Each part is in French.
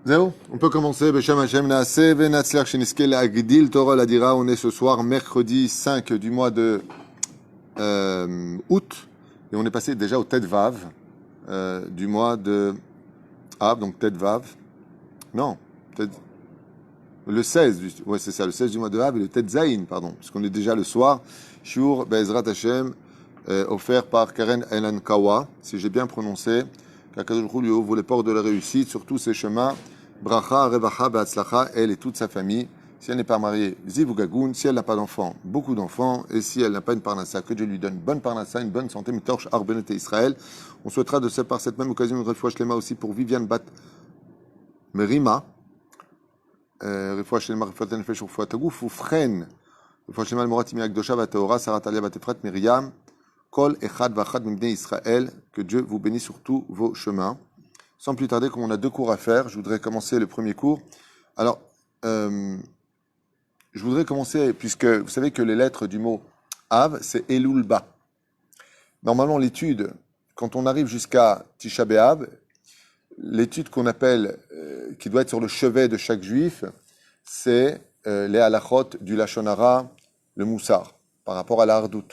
Zéro, on peut commencer. Beshem Hashem Naaseh Venatzler Sheniske Agdil Torah Ladira. On est ce soir, mercredi 5 du mois de août. Et on est passé déjà au Tet Vav du mois de Av, donc Tet Vav. Non, le 16, ouais, c'est ça, le 16 du mois de Av et le Tet Zayin, pardon, puisqu'on est déjà le soir. Shur Be'ezrat Hashem, offert par Karen Elan Kawa, si j'ai bien prononcé. Qu'Akadosh Baruch Hu lui ouvre les portes de la réussite sur tous ses chemins. Bracha, Revacha, Be'atzlacha, elle et toute sa famille. Si elle n'est pas mariée, Ziv ou Gagoun. Si elle n'a pas d'enfants, beaucoup d'enfants. Et si elle n'a pas une parnassa, que Dieu lui donne une bonne parnassa, une bonne santé, Mitorch, Arbenet et Israël. On souhaitera par cette même occasion une refouach shlema aussi pour Viviane Bat Merima. Refouach shlema, refouach nefesh, refouach tagouf, Ufren. Refouach shlema, Morat Imi Akdosha, Vateora, Sarah Talia, Batefrat, Myriam. Kol Echad Vachad Mibnei Israël. Que Dieu vous bénisse sur tous vos chemins. Sans plus tarder, comme on a deux cours à faire, je voudrais commencer le premier cours. Alors, je voudrais commencer, puisque vous savez que les lettres du mot Av, c'est Elul Ba. Normalement, l'étude, quand on arrive jusqu'à Tisha B'Av, l'étude qu'on appelle, qui doit être sur le chevet de chaque juif, c'est les halachot du Lashon Hara, le Moussar, par rapport à la Hardout.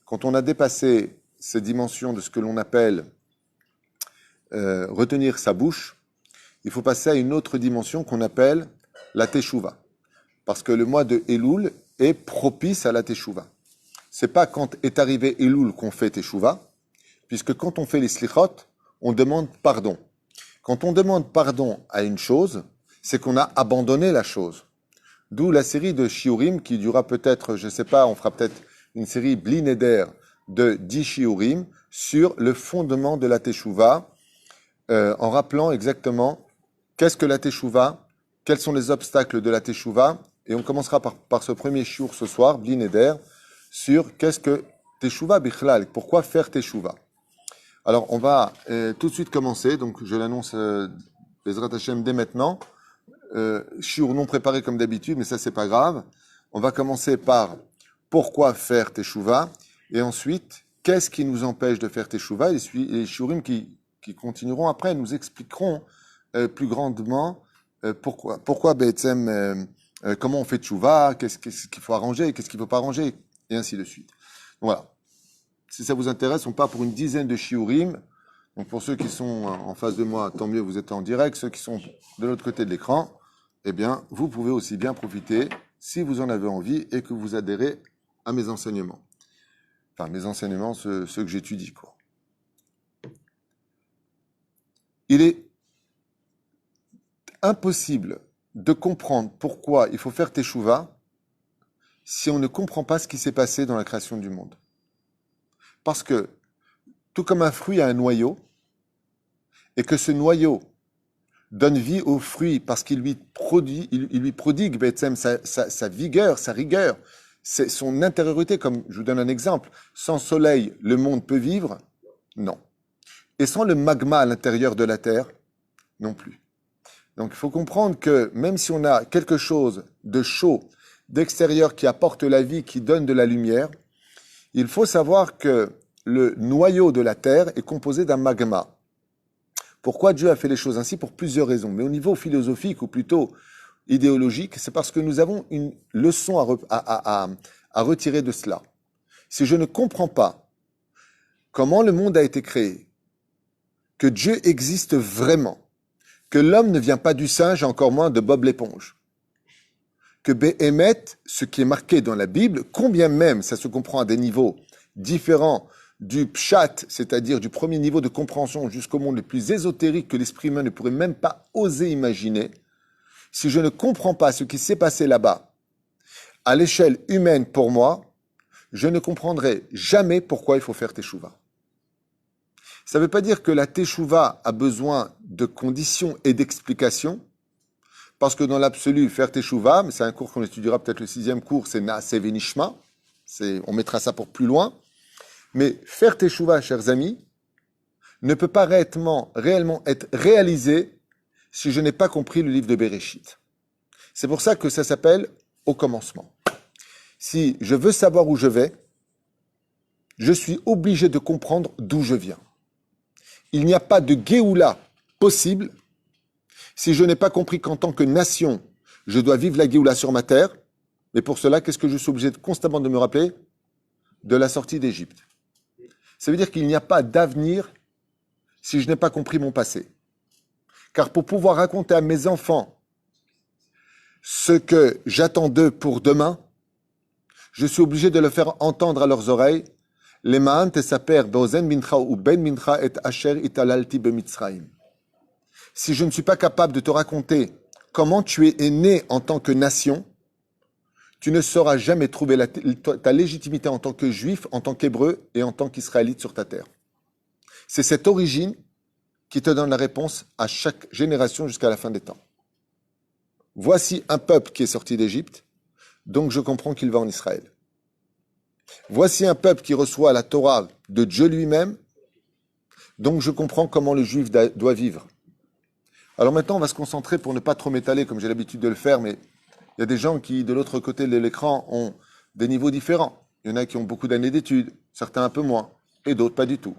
Quand on a dépassé ces dimensions de ce que l'on appelle retenir sa bouche, il faut passer à une autre dimension qu'on appelle la Teshuvah. Parce que le mois de Elul est propice à la Teshuvah. C'est pas quand est arrivé Elul qu'on fait Teshuvah, puisque quand on fait les slichot, on demande pardon. Quand on demande pardon à une chose, c'est qu'on a abandonné la chose. D'où la série de shiurim qui durera peut-être, je sais pas, on fera peut-être une série Bli Neder de 10 shiurim sur le fondement de la Teshuvah, en rappelant exactement qu'est-ce que la Teshuvah, quels sont les obstacles de la Teshuvah, et on commencera par ce premier shiur ce soir, Bli Neder, sur qu'est-ce que Teshuvah Bichlal, pourquoi faire Teshuvah. Alors, on va tout de suite commencer, donc je l'annonce Bezrat Hashem dès maintenant, shiur non préparé comme d'habitude, mais ça c'est pas grave. On va commencer par pourquoi faire Teshuvah, et ensuite, qu'est-ce qui nous empêche de faire Teshuvah, et les shiurim qui continueront après nous expliqueront plus grandement pourquoi Be'etzem, comment on fait Teshuvah, qu'est-ce qu'il faut arranger, qu'est-ce qu'il ne faut pas arranger, et ainsi de suite. Donc voilà. Si ça vous intéresse, on part pour une dizaine de shiurim. Donc pour ceux qui sont en face de moi, tant mieux, vous êtes en direct. Ceux qui sont de l'autre côté de l'écran, eh bien, vous pouvez aussi bien profiter, si vous en avez envie, et que vous adhérez à mes enseignements. Enfin, mes enseignements, ceux que j'étudie, quoi. Il est impossible de comprendre pourquoi il faut faire Teshuvah si on ne comprend pas ce qui s'est passé dans la création du monde. Parce que, tout comme un fruit a un noyau, et que ce noyau donne vie au fruit parce qu'il lui prodigue B'etzem, sa vigueur, sa rigueur, c'est son intériorité, comme je vous donne un exemple. Sans soleil, le monde peut vivre? Non. Et sans le magma à l'intérieur de la Terre, non plus. Donc il faut comprendre que même si on a quelque chose de chaud, d'extérieur qui apporte la vie, qui donne de la lumière, il faut savoir que le noyau de la Terre est composé d'un magma. Pourquoi Dieu a fait les choses ainsi? Pour plusieurs raisons. Mais au niveau philosophique, ou plutôt idéologique, c'est parce que nous avons une leçon à retirer de cela. Si je ne comprends pas comment le monde a été créé, que Dieu existe vraiment, que l'homme ne vient pas du singe, encore moins de Bob l'éponge, que Béhémet, ce qui est marqué dans la Bible, combien même ça se comprend à des niveaux différents du pshat, c'est-à-dire du premier niveau de compréhension jusqu'au monde le plus ésotérique que l'esprit humain ne pourrait même pas oser imaginer, si je ne comprends pas ce qui s'est passé là-bas, à l'échelle humaine pour moi, je ne comprendrai jamais pourquoi il faut faire Teshuvah. Ça ne veut pas dire que la Teshuvah a besoin de conditions et d'explications, parce que dans l'absolu, faire Teshuvah, mais c'est un cours qu'on étudiera peut-être le 6e cours, c'est Naaseh Venishma, on mettra ça pour plus loin, mais faire Teshuvah, chers amis, ne peut pas réellement être réalisé si je n'ai pas compris le livre de Bereshit. C'est pour ça que ça s'appelle au commencement. Si je veux savoir où je vais, je suis obligé de comprendre d'où je viens. Il n'y a pas de Géoula possible Si je n'ai pas compris qu'en tant que nation, je dois vivre la Géoula sur ma terre, mais pour cela, qu'est-ce que je suis obligé constamment de me rappeler? De la sortie d'Égypte. Ça veut dire qu'il n'y a pas d'avenir si je n'ai pas compris mon passé. Car pour pouvoir raconter à mes enfants ce que j'attends d'eux pour demain, je suis obligé de le faire entendre à leurs oreilles. Lemaan tesaper beozen mincha ou ben mincha et asher italalti bemitzraim. Si je ne suis pas capable de te raconter comment tu es né en tant que nation, tu ne sauras jamais trouver ta légitimité en tant que juif, en tant qu'hébreu et en tant qu'israélite sur ta terre. C'est cette origine qui te donne la réponse à chaque génération jusqu'à la fin des temps. Voici un peuple qui est sorti d'Égypte, donc je comprends qu'il va en Israël. Voici un peuple qui reçoit la Torah de Dieu lui-même, donc je comprends comment le juif doit vivre. Alors maintenant, on va se concentrer pour ne pas trop m'étaler comme j'ai l'habitude de le faire, mais il y a des gens qui, de l'autre côté de l'écran, ont des niveaux différents. Il y en a qui ont beaucoup d'années d'études, certains un peu moins, et d'autres pas du tout.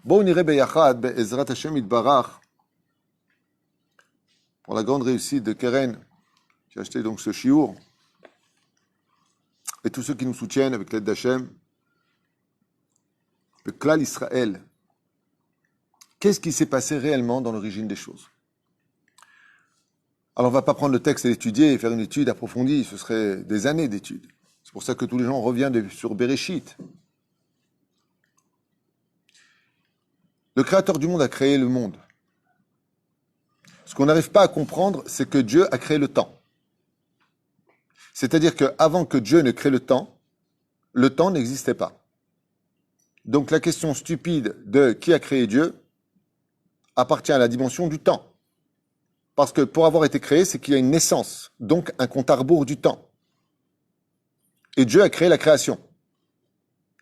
Bon, on irait beyachad, be'ezrat Hashem itbarach, pour la grande réussite de Keren, qui a acheté donc ce chiour, et tous ceux qui nous soutiennent avec l'aide d'Hachem, le Klal Israël. Qu'est-ce qui s'est passé réellement dans l'origine des choses? Alors on ne va pas prendre le texte et l'étudier et faire une étude approfondie, ce serait des années d'études. C'est pour ça que tous les gens reviennent sur Bereshit. Le Créateur du monde a créé le monde. Ce qu'on n'arrive pas à comprendre, c'est que Dieu a créé le temps. C'est-à-dire qu'avant que Dieu ne crée le temps n'existait pas. Donc la question stupide de qui a créé Dieu appartient à la dimension du temps. Parce que pour avoir été créé, c'est qu'il y a une naissance, donc un compte à rebours du temps. Et Dieu a créé la création.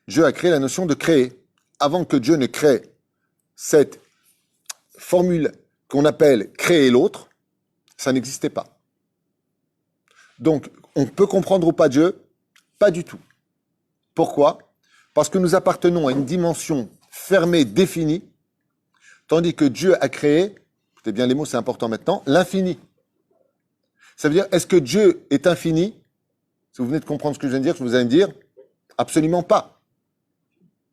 Dieu a créé la notion de créer. Avant que Dieu ne crée cette formule qu'on appelle créer l'autre, ça n'existait pas. Donc, on peut comprendre ou pas Dieu? Pas du tout. Pourquoi? Parce que nous appartenons à une dimension fermée, définie, tandis que Dieu a créé, écoutez bien les mots, c'est important maintenant, l'infini. Ça veut dire, est-ce que Dieu est infini? Si vous venez de comprendre ce que je viens de dire, vous allez me dire, absolument pas.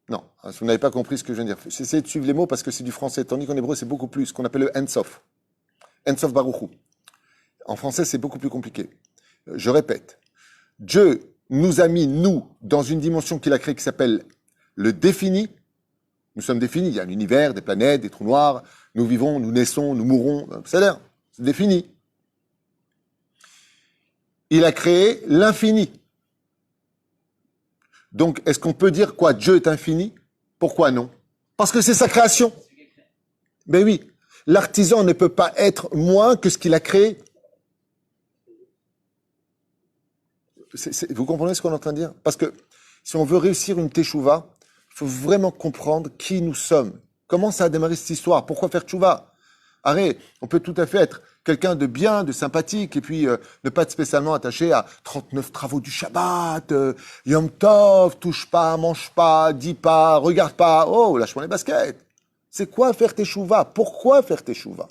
Non, si vous n'avez pas compris ce que je viens de dire, essayez de suivre les mots parce que c'est du français, tandis qu'en hébreu, c'est beaucoup plus, ce qu'on appelle le Ensof. Ensof Baruchu. En français, c'est beaucoup plus compliqué. Je répète, Dieu nous a mis, nous, dans une dimension qu'il a créée qui s'appelle le défini. Nous sommes définis, il y a l'univers, des planètes, des trous noirs, nous vivons, nous naissons, nous mourrons, c'est défini. Il a créé l'infini. Donc, est-ce qu'on peut dire quoi? Dieu est infini? Pourquoi non? Parce que c'est sa création. Ben oui, l'artisan ne peut pas être moins que ce qu'il a créé. Vous comprenez ce qu'on est en train de dire? Parce que si on veut réussir une teshuva, il faut vraiment comprendre qui nous sommes. Comment ça a démarré cette histoire? Pourquoi faire teshuva? Arrête, on peut tout à fait être quelqu'un de bien, de sympathique, et puis ne pas être spécialement attaché à 39 travaux du Shabbat, Yom Tov, touche pas, mange pas, dis pas, regarde pas, oh, lâche-moi les baskets. C'est quoi faire teshuva? Pourquoi faire teshuva?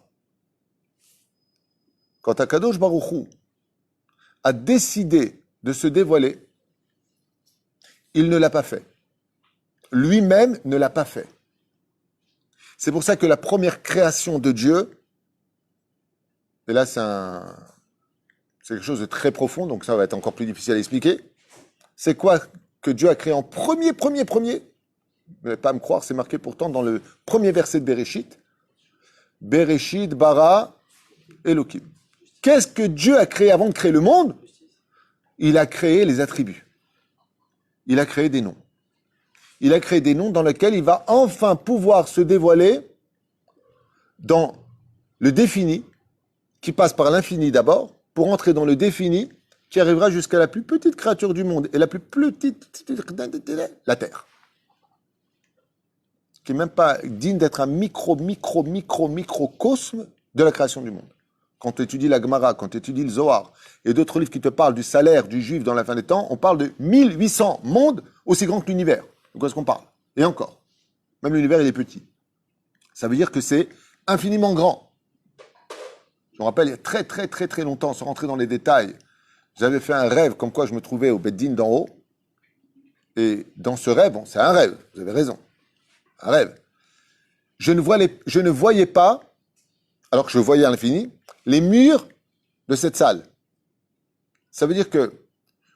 Quand Akadosh Baruch Hu a décidé de se dévoiler, il ne l'a pas fait. Lui-même ne l'a pas fait. C'est pour ça que la première création de Dieu, et là c'est quelque chose de très profond, donc ça va être encore plus difficile à expliquer, c'est quoi que Dieu a créé en premier? Vous n'allez pas me croire, c'est marqué pourtant dans le premier verset de Bereshit. Bereshit bara Elohim. Qu'est-ce que Dieu a créé avant de créer le monde? Il a créé les attributs. Il a créé des noms. Il a créé des noms dans lesquels il va enfin pouvoir se dévoiler dans le défini, qui passe par l'infini d'abord, pour entrer dans le défini, qui arrivera jusqu'à la plus petite créature du monde. Et la plus petite, la Terre. Qui n'est même pas digne d'être un microcosme de la création du monde. Quand tu étudies la Gemara, quand tu étudies le Zohar, et d'autres livres qui te parlent du salaire du juif dans la fin des temps, on parle de 1800 mondes aussi grands que l'univers. De quoi est-ce qu'on parle? Et encore. Même l'univers, il est petit. Ça veut dire que c'est infiniment grand. Je me rappelle, il y a très très très très longtemps, sans rentrer dans les détails, j'avais fait un rêve comme quoi je me trouvais au Beddin d'en haut. Et dans ce rêve, bon, c'est un rêve, vous avez raison, un rêve. Je ne voyais pas, alors que je voyais à l'infini, les murs de cette salle. Ça veut dire que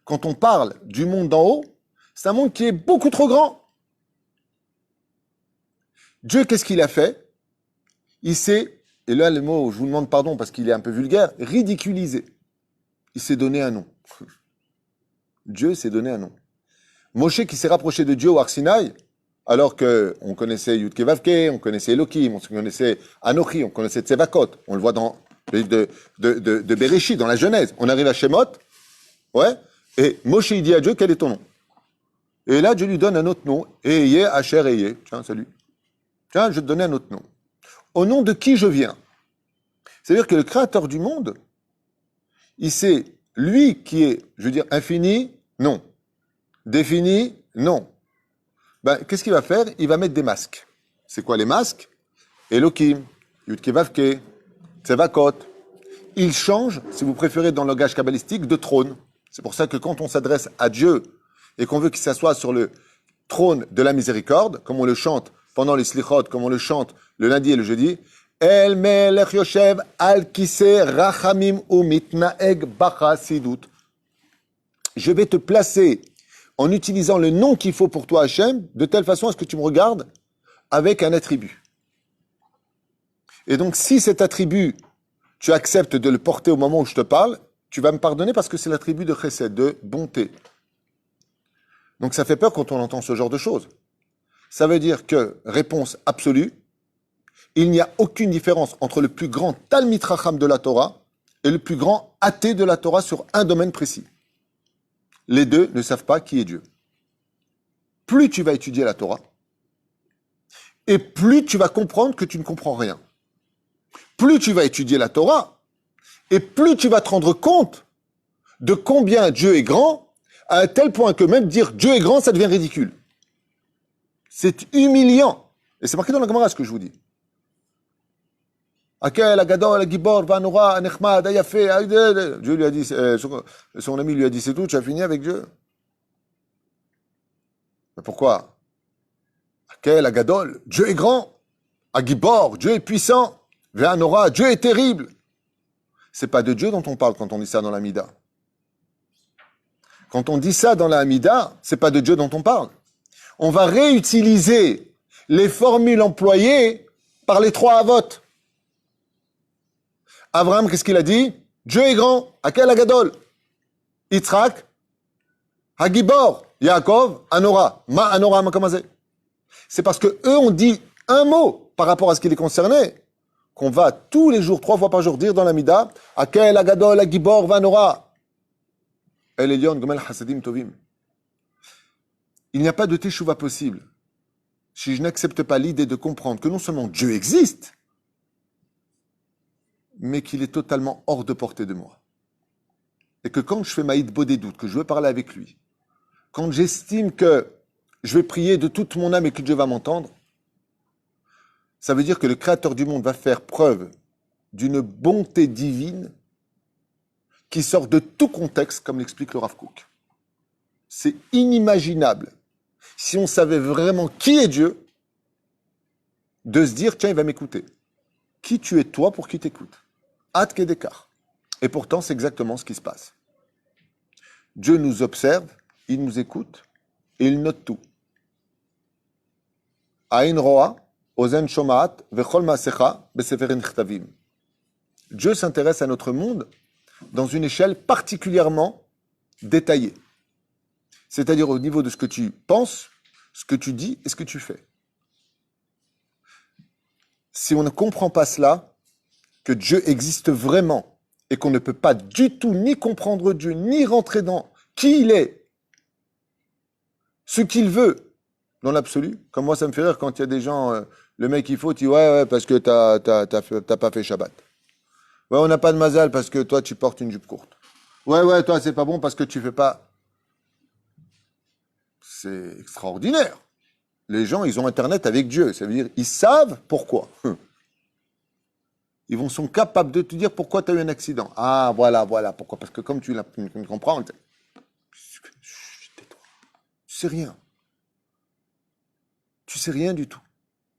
quand on parle du monde d'en haut, c'est un monde qui est beaucoup trop grand. Dieu, qu'est-ce qu'il a fait? Il s'est, et là le mot, je vous demande pardon parce qu'il est un peu vulgaire, ridiculisé. Il s'est donné un nom. Dieu s'est donné un nom. Moshe qui s'est rapproché de Dieu au Arsinaï, alors qu'on connaissait Yudke Vavke, on connaissait Elohim, on connaissait Anochi, on connaissait Tsevakot, on le voit dans le livre de Bereshit, dans la Genèse. On arrive à Shemot, ouais, et Moshe il dit à Dieu, quel est ton nom? Et là, Dieu lui donne un autre nom, Eye, Asher, Eye. Tiens, salut. Tiens, je vais te donner un autre nom. Au nom de qui je viens? C'est-à-dire que le créateur du monde, il sait, lui qui est, je veux dire, infini, non. Défini, non. Ben, qu'est-ce qu'il va faire? Il va mettre des masques. C'est quoi les masques? Elohim, Yudke Vavke, Tsevakot. Il change, si vous préférez dans le langage kabbalistique, de trône. C'est pour ça que quand on s'adresse à Dieu et qu'on veut qu'il s'assoie sur le trône de la miséricorde, comme on le chante pendant les slichot, comme on le chante le lundi et le jeudi, El melech yoshev al kise rachamim u mitnaeg bachasidut. Je vais te placer en utilisant le nom qu'il faut pour toi, Hachem, de telle façon à ce que tu me regardes avec un attribut. Et donc, si cet attribut, tu acceptes de le porter au moment où je te parle, tu vas me pardonner parce que c'est l'attribut de chesed, de bonté. Donc, ça fait peur quand on entend ce genre de choses. Ça veut dire que, réponse absolue, il n'y a aucune différence entre le plus grand Talmid Chacham de la Torah et le plus grand athée de la Torah sur un domaine précis. Les deux ne savent pas qui est Dieu. Plus tu vas étudier la Torah, et plus tu vas comprendre que tu ne comprends rien. Plus tu vas étudier la Torah, et plus tu vas te rendre compte de combien Dieu est grand, à un tel point que même dire Dieu est grand, ça devient ridicule. C'est humiliant. Et c'est marqué dans la Gemara ce que je vous dis. Dieu lui a dit, son ami lui a dit, c'est tout, tu as fini avec Dieu. Mais pourquoi? Dieu est grand. Agibor, Dieu est puissant. Ve'anora, Dieu est terrible. C'est pas de Dieu dont on parle quand on dit ça dans la Mida. Quand on dit ça dans la Hamida, c'est pas de Dieu dont on parle. On va réutiliser les formules employées par les trois Avot. Abraham, qu'est-ce qu'il a dit? Dieu est grand. Akel Agadol. Yitzhak, Hagibor. Yaakov, Anora. Ma Anora, ma Kamazé. C'est parce que eux ont dit un mot par rapport à ce qui les concernait qu'on va tous les jours, 3 fois par jour, dire dans la Mida, Akel Agadol, Hagibor, Vanora. El Elyon, Gomel Hasadim Tovim. Il n'y a pas de teshuva possible si je n'accepte pas l'idée de comprendre que non seulement Dieu existe, mais qu'il est totalement hors de portée de moi. Et que quand je fais ma hitbo des doutes, que je veux parler avec lui, quand j'estime que je vais prier de toute mon âme et que Dieu va m'entendre, ça veut dire que le Créateur du monde va faire preuve d'une bonté divine qui sort de tout contexte, comme l'explique le Rav Kook. C'est inimaginable, si on savait vraiment qui est Dieu, de se dire, tiens, il va m'écouter. Qui tu es toi pour qu'il t'écoute? Ad Kedekar. Et pourtant, c'est exactement ce qui se passe. Dieu nous observe, il nous écoute, et il note tout. Aïn roa, ozen shomaat, vechol maasecha, beseferin chtavim. Dieu s'intéresse à notre monde dans une échelle particulièrement détaillée. C'est-à-dire au niveau de ce que tu penses, ce que tu dis et ce que tu fais. Si on ne comprend pas cela, que Dieu existe vraiment et qu'on ne peut pas du tout ni comprendre Dieu, ni rentrer dans qui il est, ce qu'il veut, dans l'absolu. Comme moi, ça me fait rire quand il y a des gens, le mec il faut, il dit ouais, parce que t'as pas fait Shabbat. Ouais, on n'a pas de mazal parce que toi tu portes une jupe courte. Ouais, toi c'est pas bon parce que tu fais pas. C'est extraordinaire. Les gens, ils ont Internet avec Dieu. Ça veut dire, ils savent pourquoi. Sont capables de te dire pourquoi tu as eu un accident. Ah, voilà, pourquoi. Parce que comme tu ne comprends, tais-toi. Tu sais rien. Tu sais rien du tout.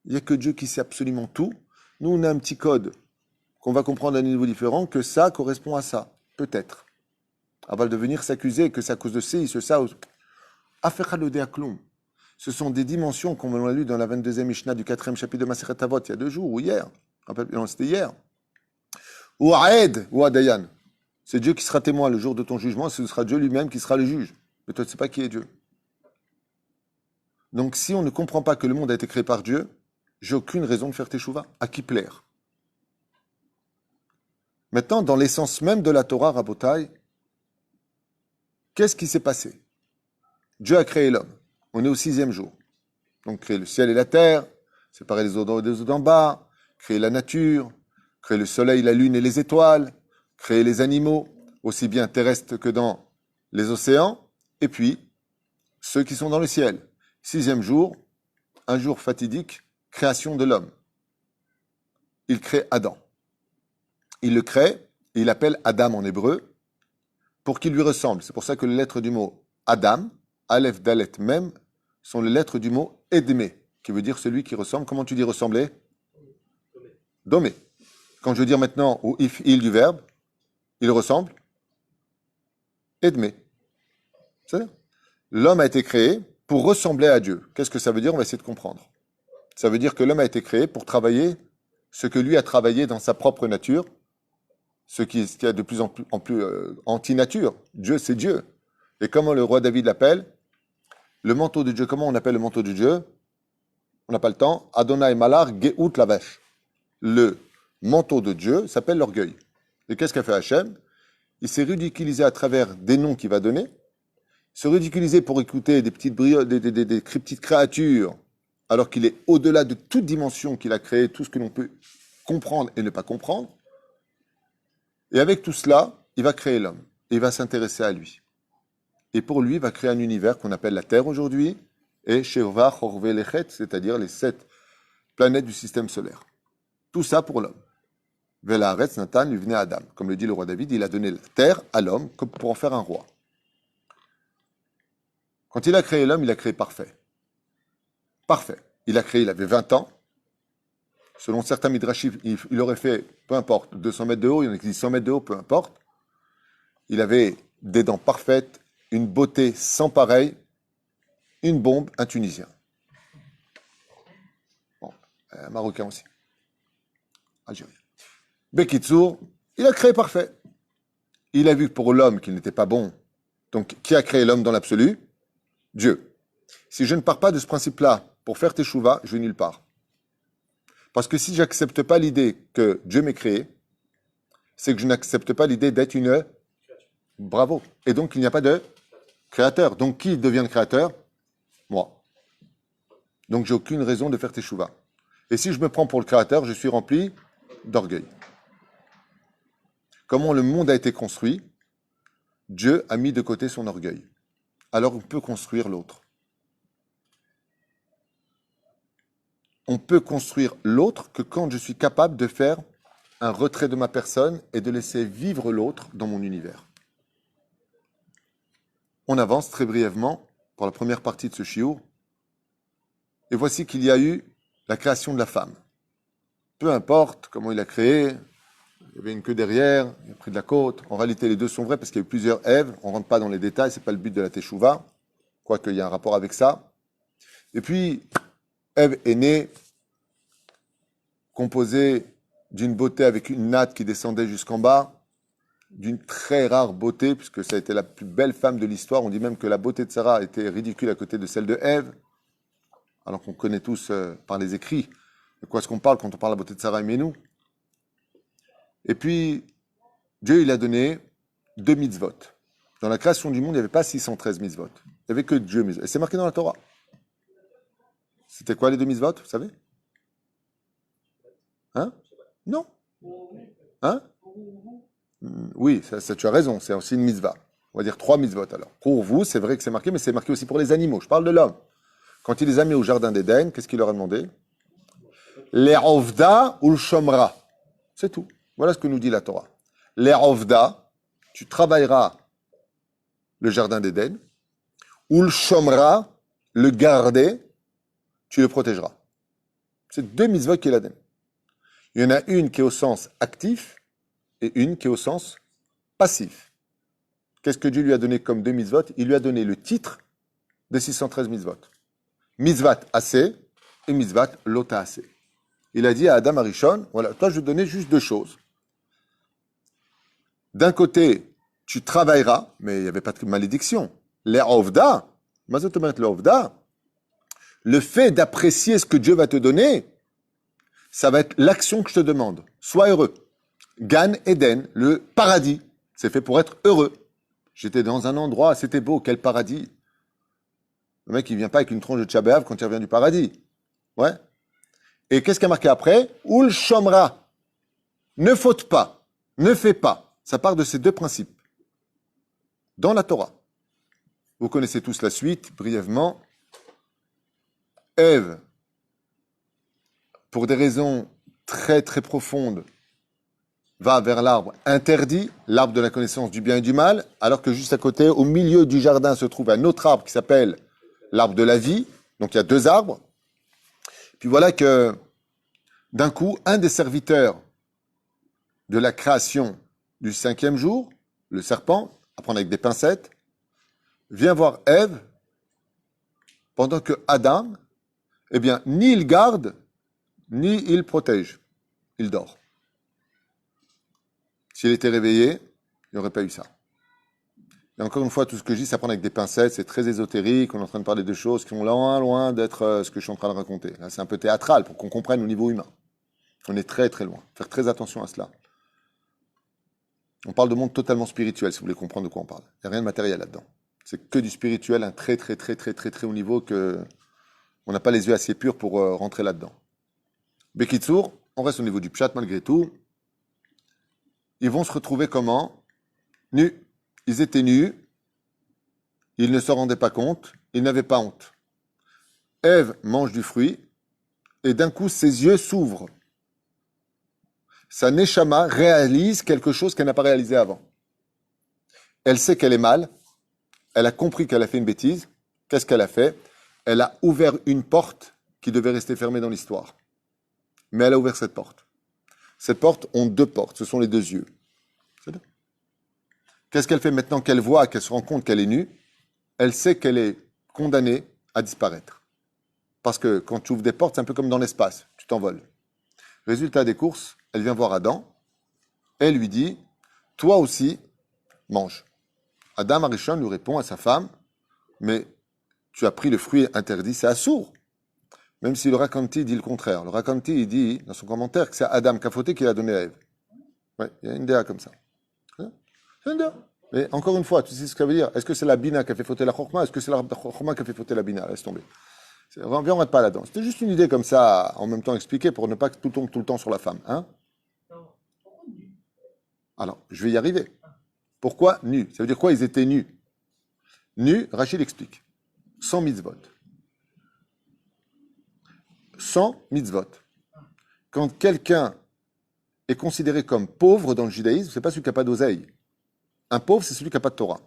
Il n'y a que Dieu qui sait absolument tout. Nous, on a un petit code qu'on va comprendre à un niveau différent, que ça correspond à ça. Peut-être. Avant de venir s'accuser que c'est à cause de ça. Afecha lo dea klum. Ce sont des dimensions, comme on l'a lu dans la 22e Mishnah du 4e chapitre de Masechet Avot, il y a 2 jours, ou hier. Non, c'était hier. Ou Aed, ou Adayan. C'est Dieu qui sera témoin le jour de ton jugement, ce sera Dieu lui-même qui sera le juge. Mais toi, tu ne sais pas qui est Dieu. Donc, si on ne comprend pas que le monde a été créé par Dieu, j'ai aucune raison de faire teshuva. À qui plaire? Maintenant, dans l'essence même de la Torah, Rabotai, qu'est-ce qui s'est passé? Dieu a créé l'homme. On est au 6e jour. Donc, créer le ciel et la terre, séparer les eaux des eaux d'en bas, créer la nature, créer le soleil, la lune et les étoiles, créer les animaux, aussi bien terrestres que dans les océans, et puis ceux qui sont dans le ciel. 6e jour, un jour fatidique, création de l'homme. Il crée Adam. Il le crée, et il appelle Adam en hébreu, pour qu'il lui ressemble. C'est pour ça que les lettres du mot Adam, Aleph, Dalet, Mem, sont les lettres du mot Edmé, qui veut dire celui qui ressemble. Comment tu dis ressembler? Domé. Quand je veux dire maintenant au if, il du verbe, il ressemble Edmé. C'est-à-dire, l'homme a été créé pour ressembler à Dieu. Qu'est-ce que ça veut dire? On va essayer de comprendre. Ça veut dire que l'homme a été créé pour travailler ce que lui a travaillé dans sa propre nature, ce qui est de plus en plus anti-nature. Dieu, c'est Dieu. Et comment le roi David l'appelle? Le manteau de Dieu, comment on appelle le manteau de Dieu? On n'a pas le temps. Adonai Malar Geout Lavesh. Le manteau de Dieu s'appelle l'orgueil. Et qu'est-ce qu'a fait Hachem? Il s'est ridiculisé à travers des noms qu'il va donner, se ridiculiser pour écouter des petites des petites créatures, alors qu'il est au-delà de toute dimension qu'il a créé, tout ce que l'on peut comprendre et ne pas comprendre. Et avec tout cela, il va créer l'homme. Et il va s'intéresser à lui. Et pour lui, il va créer un univers qu'on appelle la Terre aujourd'hui, et Sheva Chorve Lechet, c'est-à-dire les 7 planètes du système solaire. Tout ça pour l'homme. Velaharetz Nathan lui venait à Adam. Comme le dit le roi David, il a donné la terre à l'homme pour en faire un roi. Quand il a créé l'homme, il a créé parfait. Parfait. Il a créé, il avait 20 ans. Selon certains midrashim, il aurait fait, peu importe, 200 mètres de haut, il y en a qui disent 100 mètres de haut, peu importe. Il avait des dents parfaites, une beauté sans pareil, une bombe, un Tunisien. Bon, un Marocain aussi. Algérien. Bekitsour, il a créé parfait. Il a vu pour l'homme qu'il n'était pas bon. Donc, qui a créé l'homme dans l'absolu? Dieu. Si je ne pars pas de ce principe-là pour faire teshuva, je vais nulle part. Parce que si j'accepte pas l'idée que Dieu m'ait créé, c'est que je n'accepte pas l'idée d'être une... Bravo. Et donc, il n'y a pas de créateur. Donc, qui devient le créateur? Moi. Donc, j'ai aucune raison de faire teshuva. Et si je me prends pour le créateur, je suis rempli d'orgueil. Comment le monde a été construit? Dieu a mis de côté son orgueil. Alors, on peut construire l'autre. On peut construire l'autre que quand je suis capable de faire un retrait de ma personne et de laisser vivre l'autre dans mon univers. On avance très brièvement pour la première partie de ce shiur. Et voici qu'il y a eu la création de la femme. Peu importe comment il a créé, il y avait une queue derrière, il a pris de la côte. En réalité, les deux sont vrais parce qu'il y a eu plusieurs Èves. On ne rentre pas dans les détails, ce n'est pas le but de la Teshuvah, quoique il y a un rapport avec ça. Et puis, Ève est née, composée d'une beauté avec une natte qui descendait jusqu'en bas, d'une très rare beauté, puisque ça a été la plus belle femme de l'histoire. On dit même que la beauté de Sarah était ridicule à côté de celle de Ève, alors qu'on connaît tous par les écrits de quoi est-ce qu'on parle quand on parle de la beauté de Sarah et Ménou. Et puis, Dieu, il a donné 2 mitzvot. Dans la création du monde, il n'y avait pas 613 mitzvot. Il n'y avait que Dieu. Et c'est marqué dans la Torah. C'était quoi les 2 mitzvot, vous savez? Hein? Non. Hein? Oui, ça, tu as raison, c'est aussi une mitzvah. On va dire 3 mitzvot alors. Pour vous, c'est vrai que c'est marqué, mais c'est marqué aussi pour les animaux. Je parle de l'homme. Quand il les a mis au jardin d'Éden, qu'est-ce qu'il leur a demandé? Les ovda ou le shomra. C'est tout. Voilà ce que nous dit la Torah. L'Erovda, tu travailleras le jardin d'Éden, ou le chômera, le garder, tu le protégeras. C'est deux mitzvot qu'il a donné. Il y en a une qui est au sens actif et une qui est au sens passif. Qu'est-ce que Dieu lui a donné comme deux mitzvot? Il lui a donné le titre des 613 mitzvot. Mitzvat assez et mitzvat lota assez. Il a dit à Adam Arishon, voilà, toi je vais te donner juste deux choses. D'un côté, tu travailleras, mais il n'y avait pas de malédiction. Les ovda, le fait d'apprécier ce que Dieu va te donner, ça va être l'action que je te demande. Sois heureux. Gan Eden, le paradis, c'est fait pour être heureux. J'étais dans un endroit, c'était beau, quel paradis. Le mec, il vient pas avec une tronche de tchabéav quand il revient du paradis. Ouais. Et qu'est-ce qui a marqué après? Ul shomra. Ne faute pas. Ne fais pas. Ça part de ces deux principes. Dans la Torah. Vous connaissez tous la suite, brièvement. Ève, pour des raisons très très profondes, va vers l'arbre interdit, l'arbre de la connaissance du bien et du mal, alors que juste à côté, au milieu du jardin, se trouve un autre arbre qui s'appelle l'arbre de la vie. Donc il y a deux arbres. Puis voilà que d'un coup, un des serviteurs de la création du cinquième jour, le serpent, à prendre avec des pincettes, vient voir Ève, pendant que Adam, eh bien, ni il garde, ni il protège. Il dort. S'il était réveillé, il n'y aurait pas eu ça. Et encore une fois, tout ce que je dis, ça prend avec des pincettes, c'est très ésotérique, on est en train de parler de choses qui sont loin, loin d'être ce que je suis en train de raconter. Là, c'est un peu théâtral pour qu'on comprenne au niveau humain. On est très très loin. Faire très attention à cela. On parle de monde totalement spirituel, si vous voulez comprendre de quoi on parle. Il n'y a rien de matériel là-dedans. C'est que du spirituel, un très très très très très très haut niveau que on n'a pas les yeux assez purs pour rentrer là-dedans. Bekitsour, on reste au niveau du pshat malgré tout. Ils vont se retrouver comment? Nus. Ils étaient nus. Ils ne se rendaient pas compte. Ils n'avaient pas honte. Ève mange du fruit et d'un coup ses yeux s'ouvrent. Sa neshama réalise quelque chose qu'elle n'a pas réalisé avant. Elle sait qu'elle est mal. Elle a compris qu'elle a fait une bêtise. Qu'est-ce qu'elle a fait? Elle a ouvert une porte qui devait rester fermée dans l'histoire. Mais elle a ouvert cette porte. Cette porte ont deux portes. Ce sont les deux yeux. Qu'est-ce qu'elle fait maintenant qu'elle voit, qu'elle se rend compte qu'elle est nue? Elle sait qu'elle est condamnée à disparaître. Parce que quand tu ouvres des portes, c'est un peu comme dans l'espace. Tu t'envoles. Résultat des courses, elle vient voir Adam. Elle lui dit, toi aussi, mange. Adam Arishon lui répond à sa femme, mais tu as pris le fruit interdit, c'est assourd. Même si le Rakanti dit le contraire. Le Rakanti, il dit dans son commentaire que c'est Adam qui a fauté qu'il a donné à Ève. Ouais, il y a une déa comme ça. C'est une déa. Mais encore une fois, tu sais ce que ça veut dire? Est-ce que c'est la Bina qui a fait fauter la Chokhma? Est-ce que c'est la Chokhma qui a fait fauter la Bina? Laisse tomber. On ne rentre pas là-dedans. C'était juste une idée comme ça, en même temps expliquée, pour ne pas que tout tombe tout le temps sur la femme. Hein? Alors, je vais y arriver. Pourquoi nus? Ça veut dire quoi? Ils étaient nus. Nus, Rachid explique. Sans mitzvot. Sans mitzvot. Quand quelqu'un est considéré comme pauvre dans le judaïsme, c'est pas celui qui n'a pas d'oseille. Un pauvre, c'est celui qui n'a pas de Torah.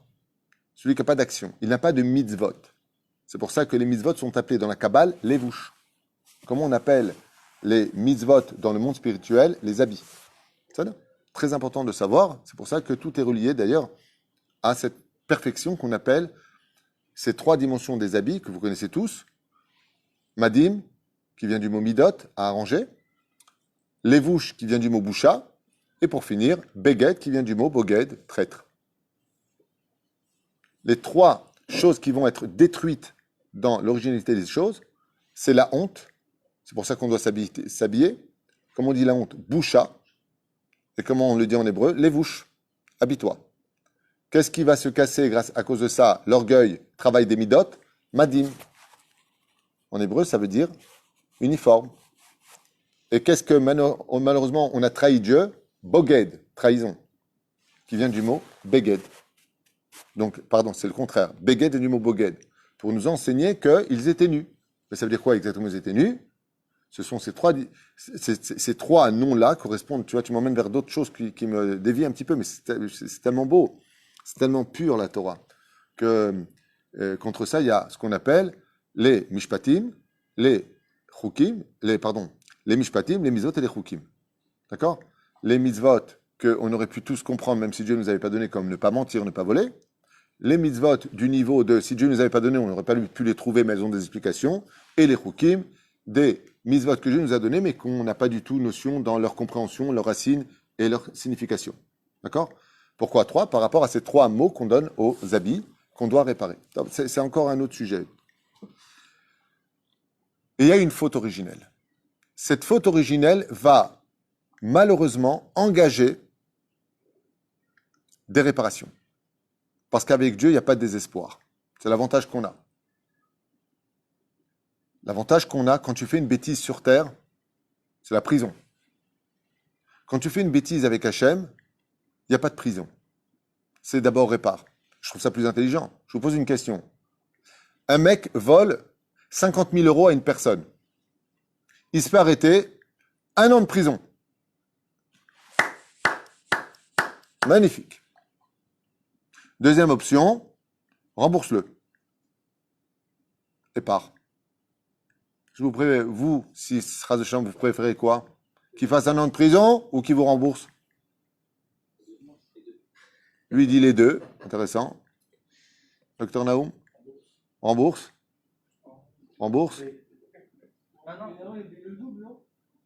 Celui qui n'a pas d'action. Il n'a pas de mitzvot. C'est pour ça que les mitzvot sont appelés dans la Kabbale les vouches. Comment on appelle les mitzvot dans le monde spirituel? Les habits. C'est très important de savoir. C'est pour ça que tout est relié d'ailleurs à cette perfection qu'on appelle ces trois dimensions des habits que vous connaissez tous. Madim, qui vient du mot midot, à arranger. Levouche, qui vient du mot boucha. Et pour finir, beged, qui vient du mot boged, traître. Les trois choses qui vont être détruites dans l'originalité des choses, c'est la honte. C'est pour ça qu'on doit s'habiller. Comment on dit la honte? Boucha. Et comment on le dit en hébreu? Levouche. Habille-toi. Qu'est-ce qui va se casser à cause de ça? L'orgueil, travail des midot, madim. En hébreu, ça veut dire uniforme. Et qu'est-ce que malheureusement on a trahi Dieu? Boged, trahison, qui vient du mot beged. Donc, pardon, c'est le contraire. Beged est du mot boged. Pour nous enseigner qu'ils étaient nus. Mais ça veut dire quoi exactement? Ils étaient nus. Ce sont ces trois noms-là correspondent, tu vois, tu m'emmènes vers d'autres choses qui me dévient un petit peu, mais c'est tellement beau, c'est tellement pur la Torah, que contre ça, il y a ce qu'on appelle les mishpatim, les chukim, les mishpatim, les mitzvot et les chukim. D'accord? Les mitzvot qu'on aurait pu tous comprendre, même si Dieu ne nous avait pas donné, comme ne pas mentir, ne pas voler. Les mitzvot du niveau de si Dieu ne nous avait pas donné, on n'aurait pas pu les trouver, mais elles ont des explications. Et les chukim, des mitzvot que Dieu nous a donnés, mais qu'on n'a pas du tout notion dans leur compréhension, leur racine et leur signification. D'accord? Pourquoi trois? Par rapport à ces trois mots qu'on donne aux habits qu'on doit réparer. C'est encore un autre sujet. Et il y a une faute originelle. Cette faute originelle va malheureusement engager des réparations. Parce qu'avec Dieu, il n'y a pas de désespoir. C'est l'avantage qu'on a. L'avantage qu'on a quand tu fais une bêtise sur terre, c'est la prison. Quand tu fais une bêtise avec Hachem, il n'y a pas de prison. C'est d'abord répare. Je trouve ça plus intelligent. Je vous pose une question. Un mec vole 50 000 euros à une personne. Il se fait arrêter, 1 an de prison. Magnifique. Deuxième option, rembourse-le. Et pars. Vous, si ce sera de chambre, vous préférez quoi? Qu'il fasse 1 an de prison ou qu'il vous rembourse? Lui dit les deux. Intéressant. Docteur Naoum? Rembourse? Rembourse?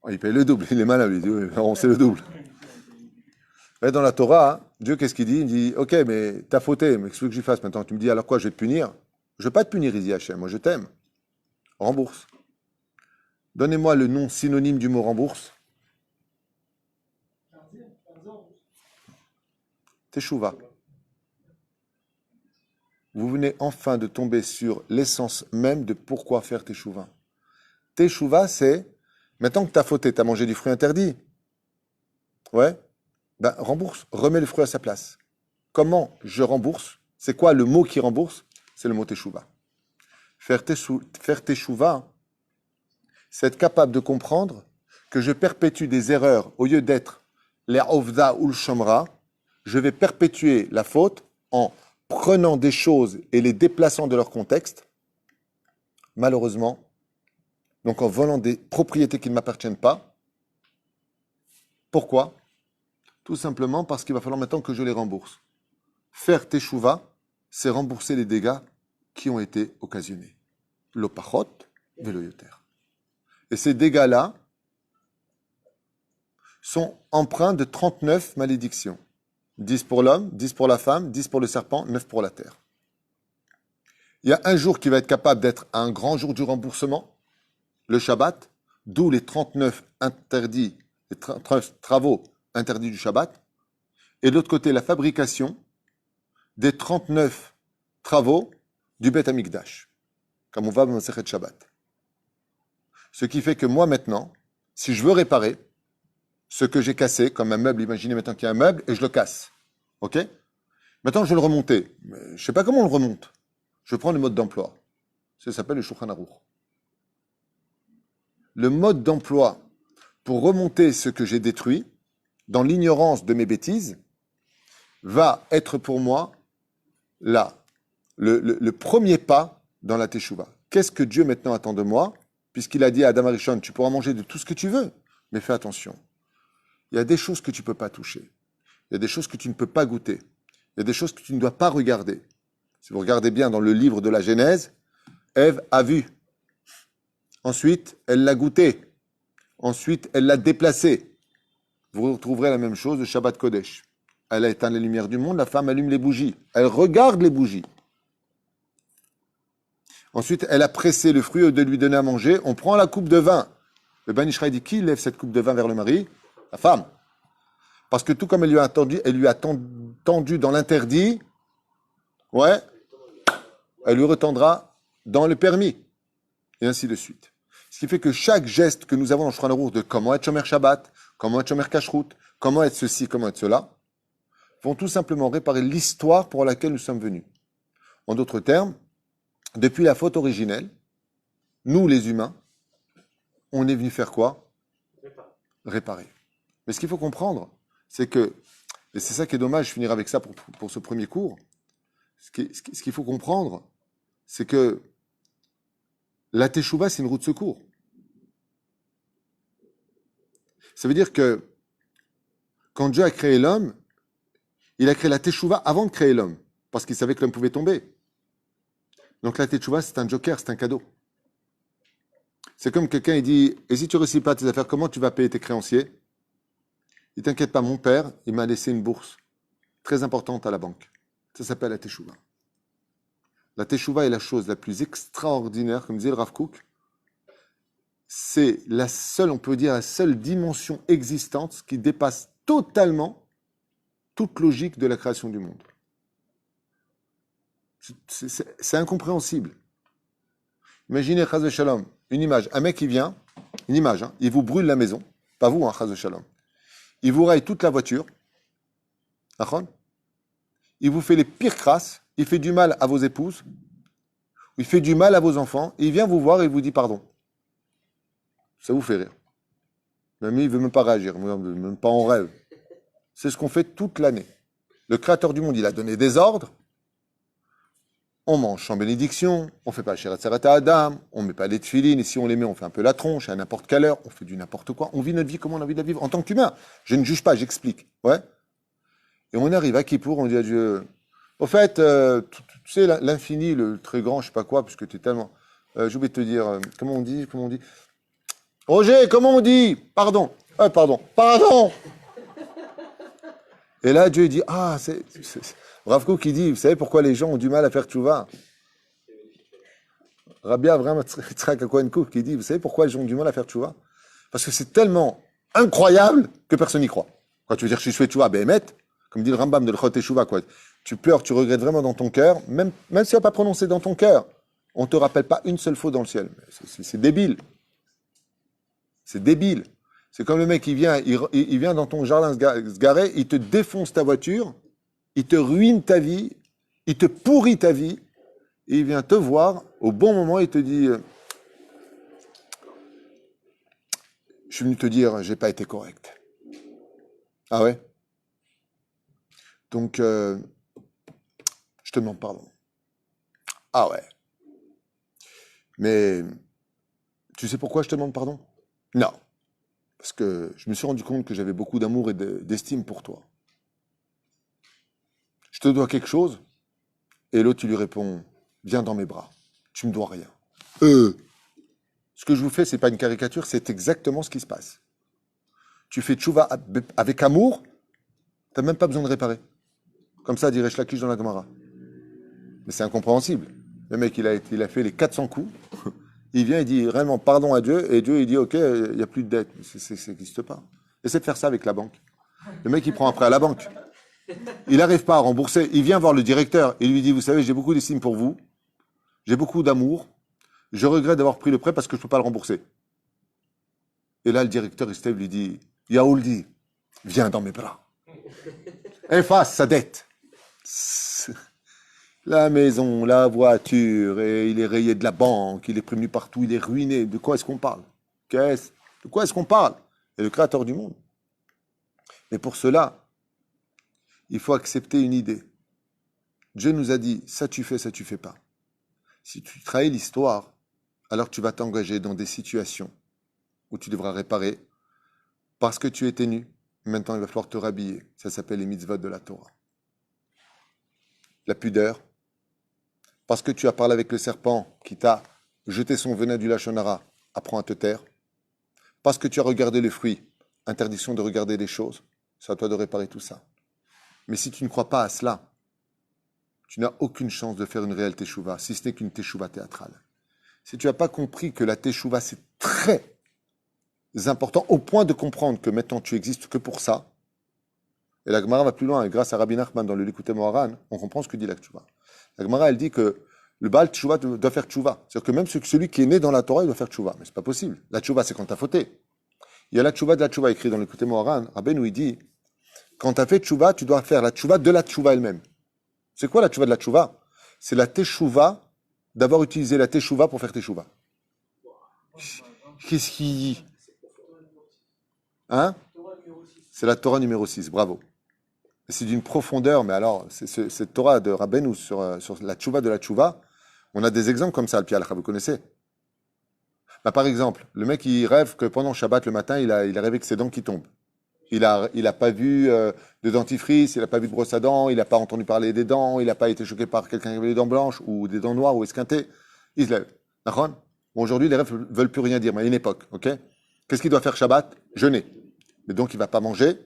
Oh, il paye le double. Il est malin, lui. C'est le double. Et dans la Torah, Dieu, qu'est-ce qu'il dit? Il dit, ok, mais t'as fauté, mais qu'est-ce que je fasse maintenant? Tu me dis, alors quoi, je vais te punir? Je ne vais pas te punir, il dit Hachem, moi je t'aime. Rembourse. Donnez-moi le nom synonyme du mot rembourse. Teshuva. Vous venez enfin de tomber sur l'essence même de pourquoi faire Teshuva. Teshuva, c'est, maintenant que tu as fauté, tu as mangé du fruit interdit. Ouais. Ben, rembourse, remets le fruit à sa place. Comment je rembourse? C'est quoi le mot qui rembourse? C'est le mot Teshuva. Faire Teshuva, c'est être capable de comprendre que je perpétue des erreurs au lieu d'être les Ovda ou le Shomra, je vais perpétuer la faute en prenant des choses et les déplaçant de leur contexte, malheureusement, donc en volant des propriétés qui ne m'appartiennent pas. Pourquoi? Tout simplement parce qu'il va falloir maintenant que je les rembourse. Faire Teshuva, c'est rembourser les dégâts qui ont été occasionnés. L'opachot, velo yoter. Et ces dégâts-là sont empreints de 39 malédictions. 10 pour l'homme, 10 pour la femme, 10 pour le serpent, 9 pour la terre. Il y a un jour qui va être capable d'être un grand jour du remboursement, le Shabbat, d'où les 39 interdits, les 39 travaux interdits du Shabbat, et de l'autre côté, la fabrication des 39 travaux du Beth Amikdash, comme on va dans le Sechet Shabbat. Ce qui fait que moi maintenant, si je veux réparer ce que j'ai cassé, comme un meuble, imaginez maintenant qu'il y a un meuble et je le casse. Ok? Maintenant, je vais le remonter. Mais je ne sais pas comment on le remonte. Je prends le mode d'emploi. Ça s'appelle le Shulchan Aruch. Le mode d'emploi pour remonter ce que j'ai détruit, dans l'ignorance de mes bêtises, va être pour moi là, le premier pas dans la Teshuvah. Qu'est-ce que Dieu maintenant attend de moi? Puisqu'il a dit à Adam Arishon, tu pourras manger de tout ce que tu veux, mais fais attention. Il y a des choses que tu ne peux pas toucher. Il y a des choses que tu ne peux pas goûter. Il y a des choses que tu ne dois pas regarder. Si vous regardez bien dans le livre de la Genèse, Ève a vu. Ensuite, elle l'a goûté. Ensuite, elle l'a déplacé. Vous retrouverez la même chose de Shabbat Kodesh. Elle a éteint les lumières du monde, la femme allume les bougies. Elle regarde les bougies. Ensuite, elle a pressé le fruit de lui donner à manger. On prend la coupe de vin. Le Ben Ishraï dit, qui lève cette coupe de vin vers le mari? La femme. Parce que tout comme elle lui a tendu dans l'interdit, ouais, elle lui retendra dans le permis. Et ainsi de suite. Ce qui fait que chaque geste que nous avons dans Shulchan Aruch de comment être Shomer Shabbat, comment être Shomer Kashrut, comment être ceci, comment être cela, vont tout simplement réparer l'histoire pour laquelle nous sommes venus. En d'autres termes, depuis la faute originelle, nous les humains, On est venu faire quoi? Réparer. Mais ce qu'il faut comprendre, c'est que, et c'est ça qui est dommage, je finirai avec ça pour ce premier cours, ce qu'il faut comprendre, c'est que la teshuva, c'est une roue de secours. Ça veut dire que quand Dieu a créé l'homme, il a créé la teshuva avant de créer l'homme, parce qu'il savait que l'homme pouvait tomber. Donc la teshuva, c'est un joker, c'est un cadeau. C'est comme quelqu'un, il dit, et si tu ne réussis pas tes affaires, comment tu vas payer tes créanciers? Ne t'inquiète pas, mon père, il m'a laissé une bourse très importante à la banque. Ça s'appelle la teshuva. La teshuva est la chose la plus extraordinaire, comme disait le Rav Kook. C'est la seule, on peut dire, la seule dimension existante qui dépasse totalement toute logique de la création du monde. C'est incompréhensible. Imaginez, chas shalom, une image. Un mec qui vient, une image, hein, il vous brûle la maison. Pas vous, hein, chas shalom. Il vous raye toute la voiture. Il vous fait les pires crasses. Il fait du mal à vos épouses. Il fait du mal à vos enfants. Il vient vous voir et il vous dit pardon. Ça vous fait rire. Même lui, il ne veut même pas réagir, même pas en rêve. C'est ce qu'on fait toute l'année. Le Créateur du monde, il a donné des ordres. On mange sans bénédiction, on ne fait pas Sheret Sarat à Adam, on ne met pas les tefilines, et si on les met, on fait un peu la tronche à n'importe quelle heure, on fait du n'importe quoi. On vit notre vie comme on a envie de la vivre en tant qu'humain. Je ne juge pas, j'explique. Ouais. Et on arrive à Kippour, on dit à Dieu, au fait, tu sais, l'infini, le très grand, je ne sais pas quoi, parce que tu es tellement... j'ai oublié de te dire, comment on dit Roger, comment on dit? Pardon. Pardon. Et là, Dieu dit, Rav Kook qui dit, vous savez pourquoi les gens ont du mal à faire tchouva? Rabbi Avraham Yitzhak Cohen Kook qui dit, vous savez pourquoi les gens ont du mal à faire tchouva? Parce que c'est tellement incroyable que personne n'y croit. Quand tu veux dire, je fais tchouva, ben comme dit le Rambam de l'Chot Teshuvah, quoi. Tu pleures, tu regrettes vraiment dans ton cœur, même si tu n'as pas prononcé dans ton cœur, on ne te rappelle pas une seule faute dans le ciel. C'est débile. C'est débile. C'est comme le mec qui vient, il vient dans ton jardin se garer, il te défonce ta voiture, il te ruine ta vie, il te pourrit ta vie, et il vient te voir, au bon moment, il te dit je suis venu te dire, j'ai pas été correct. Ah ouais? Donc, je te demande pardon. Ah ouais. Mais, tu sais pourquoi je te demande pardon? Non. Parce que je me suis rendu compte que j'avais beaucoup d'amour et d'estime pour toi. Je te dois quelque chose, et l'autre, tu lui réponds, viens dans mes bras. Tu me dois rien. Ce que je vous fais, c'est pas une caricature, c'est exactement ce qui se passe. Tu fais tchouva avec amour, t'as même pas besoin de réparer. Comme ça, dirait Shlakish dans la Gemara. Mais c'est incompréhensible. Le mec, il a fait les 400 coups. Il vient, il dit réellement pardon à Dieu, et Dieu, il dit ok, il n'y a plus de dette. Ça n'existe pas. Essaie de faire ça avec la banque. Le mec, il prend un prêt à la banque. Il n'arrive pas à rembourser. Il vient voir le directeur. Il lui dit, vous savez, j'ai beaucoup d'estime pour vous. J'ai beaucoup d'amour. Je regrette d'avoir pris le prêt parce que je ne peux pas le rembourser. Et là, le directeur, il se lève, lui dit, Yaouldi, viens dans mes bras. Efface sa dette. La maison, la voiture, et il est rayé de la banque, il est prévenu partout, il est ruiné. De quoi est-ce qu'on parle? De quoi est-ce qu'on parle? Et le Créateur du monde. Mais pour cela, il faut accepter une idée. Dieu nous a dit, ça tu fais pas. Si tu trahis l'histoire, alors tu vas t'engager dans des situations où tu devras réparer parce que tu étais nu. Maintenant, il va falloir te rhabiller. Ça s'appelle les mitzvot de la Torah. La pudeur, parce que tu as parlé avec le serpent qui t'a jeté son venin du Lachon Hara, apprends à te taire. Parce que tu as regardé les fruits, interdiction de regarder les choses, c'est à toi de réparer tout ça. Mais si tu ne crois pas à cela, tu n'as aucune chance de faire une réelle teshuva, si ce n'est qu'une teshuva théâtrale. Si tu n'as pas compris que la teshuva, c'est très important, au point de comprendre que maintenant tu existes que pour ça, et la Gemara va plus loin, et grâce à Rabbi Nachman dans le Likutei Moharan, on comprend ce que dit la teshuva. La Gemara, elle dit que le Baal teshuva doit faire teshuva. C'est-à-dire que même celui qui est né dans la Torah, il doit faire teshuva. Mais c'est pas possible. La teshuva, c'est quand tu as fauté. Il y a la teshuva de la teshuva écrit dans le Likutei Moharan. Rabbeinu, il dit, quand tu as fait teshuva, tu dois faire la teshuva de la teshuva elle-même. C'est quoi la teshuva de la teshuva? C'est la teshuva d'avoir utilisé la teshuva pour faire teshuva. Qu'est-ce qu'il dit? Hein? C'est la Torah numéro 6. Bravo. C'est d'une profondeur, mais alors, cette Torah de Rabbeinu sur la tchouva de la tchouva, on a des exemples comme ça, al Pi vous connaissez? Bah, par exemple, le mec, il rêve que pendant Shabbat, le matin, il a rêvé que ses dents qui tombent. Il a pas vu de dentifrice, il n'a pas vu de brosse à dents, il n'a pas entendu parler des dents, il n'a pas été choqué par quelqu'un qui avait des dents blanches ou des dents noires ou esquintées. Il se lève. D'accord? Bon, aujourd'hui, les rêves ne veulent plus rien dire, mais à une époque, ok? Qu'est-ce qu'il doit faire Shabbat? Jeûner. Mais donc, il va pas manger,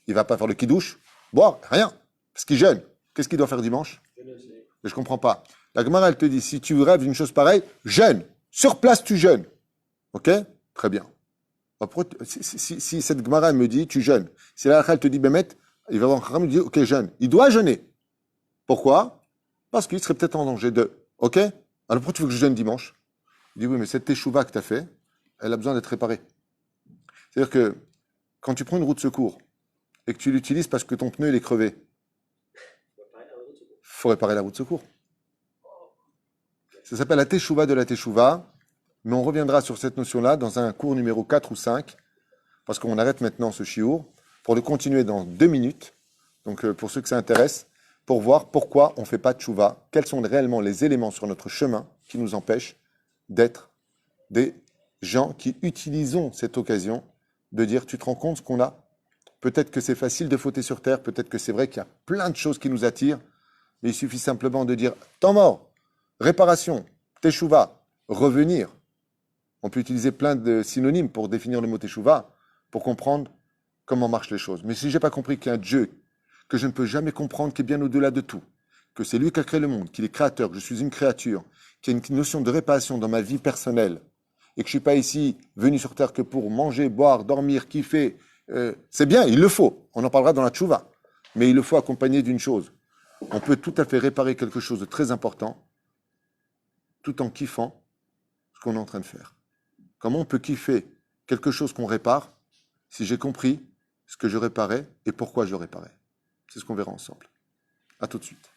il va pas faire le kidouche, boire, rien. Parce qu'il jeûne. Qu'est-ce qu'il doit faire dimanche? Mais je comprends pas. La Gemara, elle te dit, si tu rêves d'une chose pareille, jeûne. Sur place, tu jeûnes. Ok? Très bien. Si cette Gemara elle me dit, tu jeûnes. Si la elle te dit, Bémet, il va avoir un me dit, ok, jeûne. Il doit jeûner. Pourquoi? Parce qu'il serait peut-être en danger de. Ok? Alors pourquoi tu veux que je jeûne dimanche? Il dit, oui, mais cette teshuva que tu as fait, elle a besoin d'être réparée. C'est-à-dire que quand tu prends une roue de secours et que tu l'utilises parce que ton pneu il est crevé, il faut réparer la roue de secours. Ça s'appelle la teshuva de la teshuva, mais on reviendra sur cette notion-là dans un cours numéro 4 ou 5, parce qu'on arrête maintenant ce chiour, pour le continuer dans 2 minutes. Donc pour ceux que ça intéresse, pour voir pourquoi on ne fait pas de teshuva, quels sont réellement les éléments sur notre chemin qui nous empêchent d'être des gens qui utilisons cette occasion de dire, tu te rends compte ce qu'on a? Peut-être que c'est facile de fauter sur terre, peut-être que c'est vrai qu'il y a plein de choses qui nous attirent, mais il suffit simplement de dire, temps mort, réparation, teshuva, revenir. On peut utiliser plein de synonymes pour définir le mot teshuva, pour comprendre comment marchent les choses. Mais si je n'ai pas compris qu'il y a un Dieu que je ne peux jamais comprendre, qui est bien au-delà de tout, que c'est lui qui a créé le monde, qu'il est créateur, que je suis une créature, qu'il y a une notion de réparation dans ma vie personnelle, et que je ne suis pas ici venu sur terre que pour manger, boire, dormir, kiffer, c'est bien, il le faut. On en parlera dans la tchouva. Mais il le faut accompagner d'une chose. On peut tout à fait réparer quelque chose de très important tout en kiffant ce qu'on est en train de faire. Comment on peut kiffer quelque chose qu'on répare si j'ai compris ce que je réparais et pourquoi je réparais? C'est ce qu'on verra ensemble. À tout de suite.